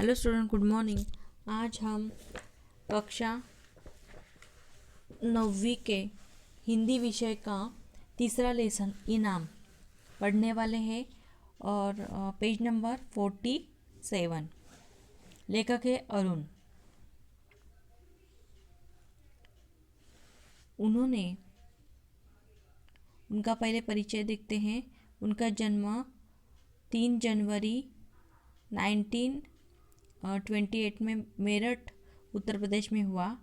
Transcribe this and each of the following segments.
Hello student, good morning. आज हम कक्षा 9वीं के हिंदी विषय का तीसरा लेसन इनाम पढ़ने वाले हैं और पेज नंबर 47। लेखक है अरुण। उनका पहले परिचय देखते हैं। उनका जन्म 3 जनवरी 1928 में मेरठ उत्तर प्रदेश में हुआ।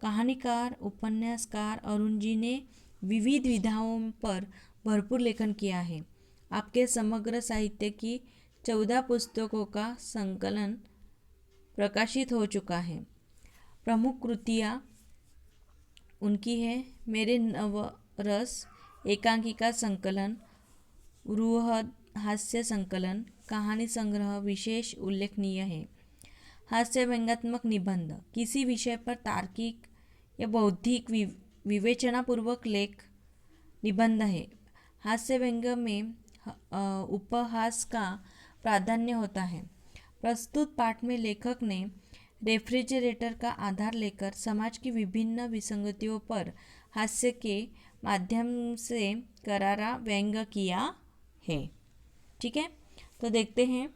कहानीकार उपन्यासकार अरुण जी ने विविध विधाओं पर भरपूर लेखन किया है। आपके समग्र साहित्य की 14 पुस्तकों का संकलन प्रकाशित हो चुका है। प्रमुख कृतियाँ उनकी है मेरे नवरस एकांकिका संकलन, रूहद हास्य संकलन, कहानी संग्रह विशेष उल्लेखनीय है। हास्य व्यंग्यात्मक निबंध किसी विषय पर तार्किक या बौद्धिक विवेचनापूर्वक लेख निबंध है। हास्य व्यंग्य में उपहास का प्राधान्य होता है। प्रस्तुत पाठ में लेखक ने रेफ्रिजरेटर का आधार लेकर समाज की विभिन्न विसंगतियों पर हास्य के माध्यम से करारा व्यंग्य किया है। ठीक है, तो देखते हैं।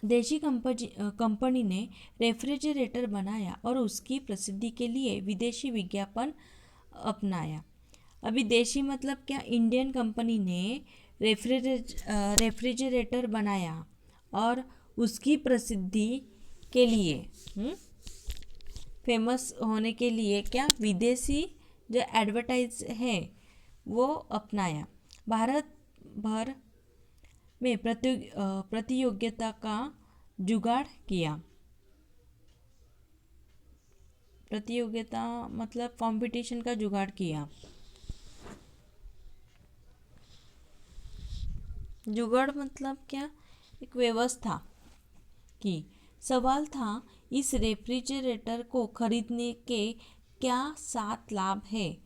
देशी कंपनी ने रेफ्रिजरेटर बनाया और उसकी प्रसिद्धि के लिए विदेशी विज्ञापन अपनाया। अभी देशी मतलब क्या? इंडियन कंपनी ने रेफ्रिजरेटर बनाया और उसकी प्रसिद्धि के लिए फेमस होने के लिए क्या विदेशी जो एडवर्टाइज है वो अपनाया। भारत भर में प्रतियोगिता का जुगाड़ किया। प्रतियोगिता मतलब कंपटीशन का जुगाड़ किया। जुगाड़ मतलब क्या? एक व्यवस्था की। सवाल था, इस रेफ्रिजरेटर को खरीदने के क्या 7 लाभ है।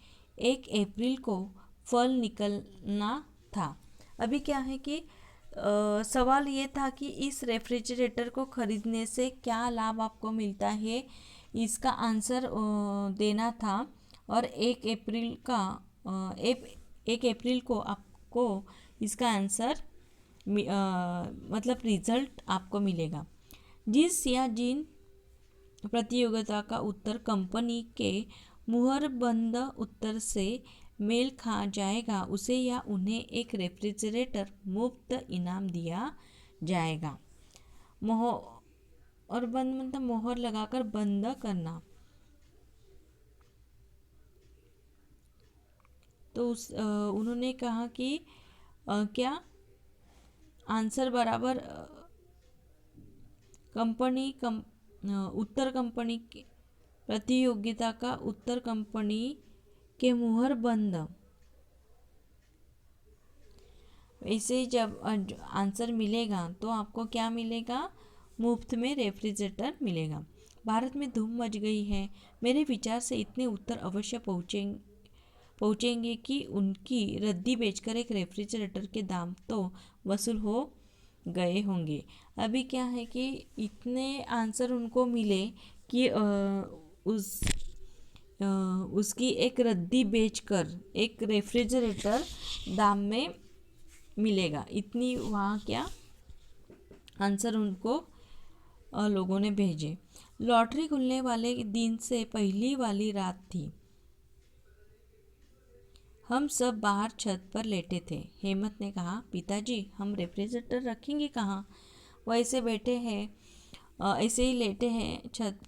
1 अप्रैल को फल निकलना था। अभी क्या है कि सवाल ये था कि इस रेफ्रिजरेटर को खरीदने से क्या लाभ आपको मिलता है, इसका आंसर देना था। और 1 अप्रैल को आपको इसका आंसर मतलब रिजल्ट आपको मिलेगा। जिस या जिन प्रतियोगिता का उत्तर कंपनी के मुहरबंद उत्तर से मेल खा जाएगा उसे या उन्हें एक रेफ्रिजरेटर मुफ्त इनाम दिया जाएगा। और बंद मतलब मोहर लगाकर बंद करना। तो उन्होंने कहा कि क्या आंसर बराबर उत्तर कंपनी के प्रतियोगिता का उत्तर कंपनी के मुहर बंद। ऐसे ही जब आंसर मिलेगा तो आपको क्या मिलेगा? मुफ्त में रेफ्रिजरेटर मिलेगा। भारत में धूम मच गई है। मेरे विचार से इतने उत्तर अवश्य पहुँचेंगे कि उनकी रद्दी बेचकर एक रेफ्रिजरेटर के दाम तो वसूल हो गए होंगे। अभी क्या है कि इतने आंसर उनको मिले कि उसकी एक रद्दी बेचकर एक रेफ्रिजरेटर दाम में मिलेगा। इतनी वहाँ क्या आंसर उनको लोगों ने भेजे। लॉटरी खुलने वाले दिन से पहली वाली रात थी। हम सब बाहर छत पर लेटे थे। हेमंत ने कहा, पिताजी हम रेफ्रिजरेटर रखेंगे कहाँ? वो ऐसे बैठे हैं, ऐसे ही लेटे हैं छत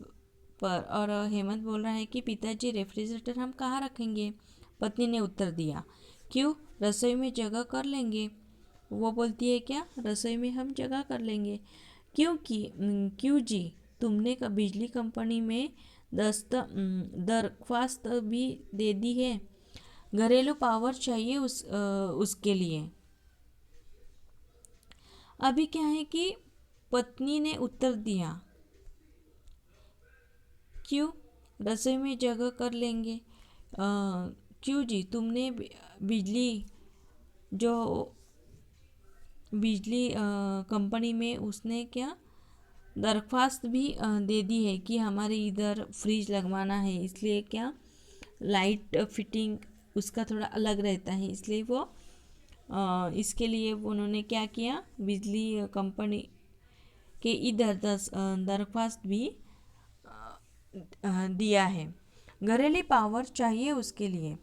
पर। और हेमंत बोल रहा है कि पिताजी रेफ्रिजरेटर हम कहाँ रखेंगे? पत्नी ने उत्तर दिया, क्यों, रसोई में जगह कर लेंगे। वो बोलती है, क्या रसोई में हम जगह कर लेंगे? क्यों जी, तुमने बिजली कंपनी में दरख्वास्त भी दे दी है। घरेलू पावर चाहिए उसके लिए। अभी क्या है कि पत्नी ने उत्तर दिया, क्यों, रसोई में जगह कर लेंगे। क्यों जी, तुमने बिजली कंपनी में उसने क्या दरख्वास्त भी दे दी है कि हमारे इधर फ्रिज लगवाना है, इसलिए क्या लाइट फिटिंग उसका थोड़ा अलग रहता है, इसलिए वो इसके लिए उन्होंने क्या किया, बिजली कंपनी के इधर दरख्वास्त भी दिया है। घरेलू पावर चाहिए उसके लिए,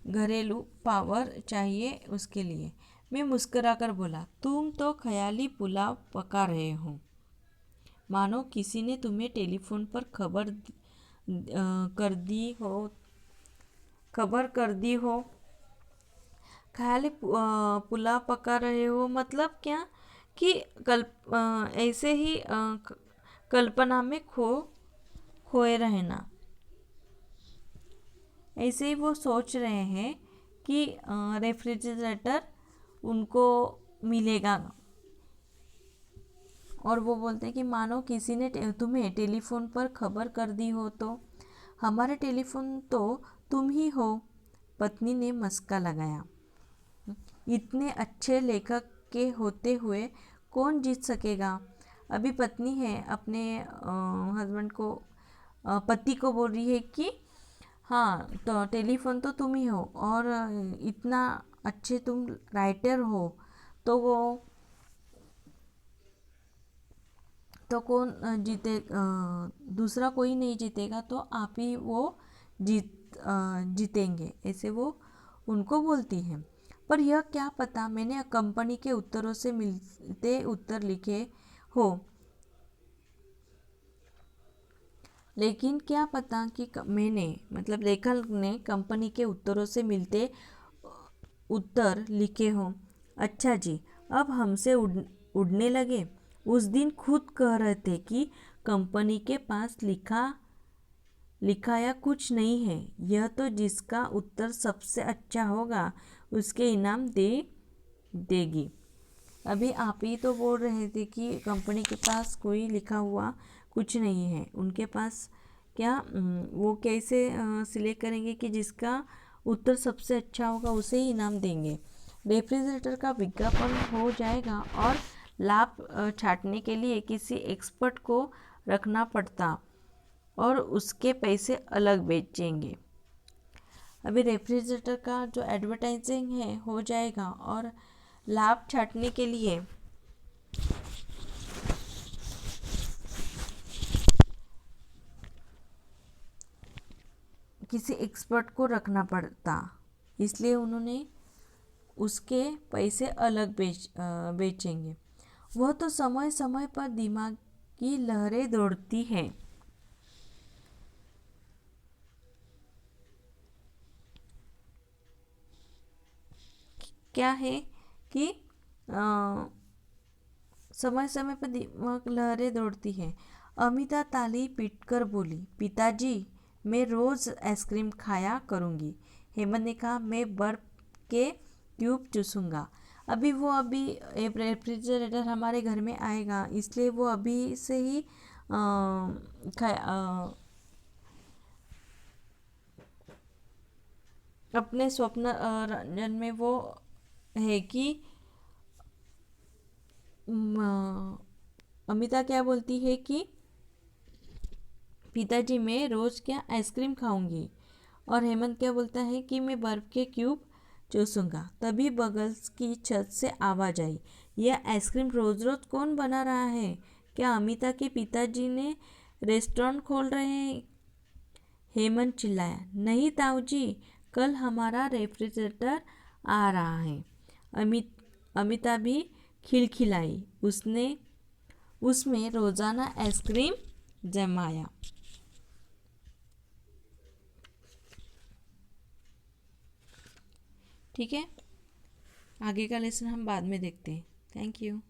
घरेलू पावर चाहिए उसके लिए। मैं मुस्कुराकर बोला, तुम तो ख्याली पुलाव पका रहे हो, मानो किसी ने तुम्हें टेलीफोन पर खबर कर दी हो। ख्याली पुलाव पका रहे हो मतलब क्या कि ऐसे ही कल्पना में खोए रहना। ऐसे ही वो सोच रहे हैं कि रेफ्रिजरेटर उनको मिलेगा, और वो बोलते हैं कि मानो किसी ने तुम्हें टेलीफोन पर खबर कर दी हो, तो हमारे टेलीफोन तो तुम ही हो। पत्नी ने मस्का लगाया, इतने अच्छे लेखक के होते हुए कौन जीत सकेगा। अभी पत्नी है अपने हस्बैंड को, पति को बोल रही है कि हाँ, तो टेलीफोन तो तुम ही हो और इतना अच्छे तुम राइटर हो, तो कौन दूसरा कोई नहीं जीतेगा, तो आप ही वो जीतेंगे, ऐसे वो उनको बोलती हैं। पर यह क्या पता मैंने कंपनी के उत्तरों से मिलते उत्तर लिखे हो, लेकिन क्या पता कि मैंने मतलब लेखक ने कंपनी के उत्तरों से मिलते उत्तर लिखे हों। अच्छा जी, अब हमसे उड़ने लगे। उस दिन खुद कह रहे थे कि कंपनी के पास लिखाया कुछ नहीं है, यह तो जिसका उत्तर सबसे अच्छा होगा उसके इनाम देगी। अभी आप ही तो बोल रहे थे कि कंपनी के पास कोई लिखा हुआ कुछ नहीं है, उनके पास क्या वो कैसे सिलेक्ट करेंगे कि जिसका उत्तर सबसे अच्छा होगा उसे ही इनाम देंगे। रेफ्रिजरेटर का विज्ञापन हो जाएगा और लाभ छांटने के लिए किसी एक्सपर्ट को रखना पड़ता और उसके पैसे अलग बेचेंगे। अभी रेफ्रिजरेटर का जो एडवर्टाइजिंग है हो जाएगा और लाभ छांटने के लिए किसी एक्सपर्ट को रखना पड़ता, इसलिए उन्होंने उसके पैसे अलग बेचेंगे। वह तो समय समय पर दिमाग की लहरें दौड़ती हैं। क्या है कि समय समय पर दिमाग लहरें दौड़ती हैं। अमिता ताली पीटकर बोली, पिताजी मैं रोज़ आइसक्रीम खाया करूँगी। हेमंत ने कहा, मैं बर्फ के ट्यूब चूसूंगा। अभी रेफ्रिजरेटर हमारे घर में आएगा, इसलिए वो अभी से ही अपने स्वप्न रंजन में वो है कि अमिता क्या बोलती है कि पिताजी मैं रोज़ क्या आइसक्रीम खाऊंगी, और हेमंत क्या बोलता है कि मैं बर्फ़ के क्यूब चूसूंगा। तभी बगल की छत से आवाज़ आई, यह आइसक्रीम रोज़ रोज़ कौन बना रहा है? क्या अमिता के पिताजी ने रेस्टोरेंट खोल रहे हैं? हेमंत चिल्लाया, नहीं ताऊजी, कल हमारा रेफ्रिजरेटर आ रहा है। अमिता भी खिलखिलाई, उसमें रोज़ाना आइसक्रीम जमाया। ठीक है, आगे का लेसन हम बाद में देखते हैं। Thank you.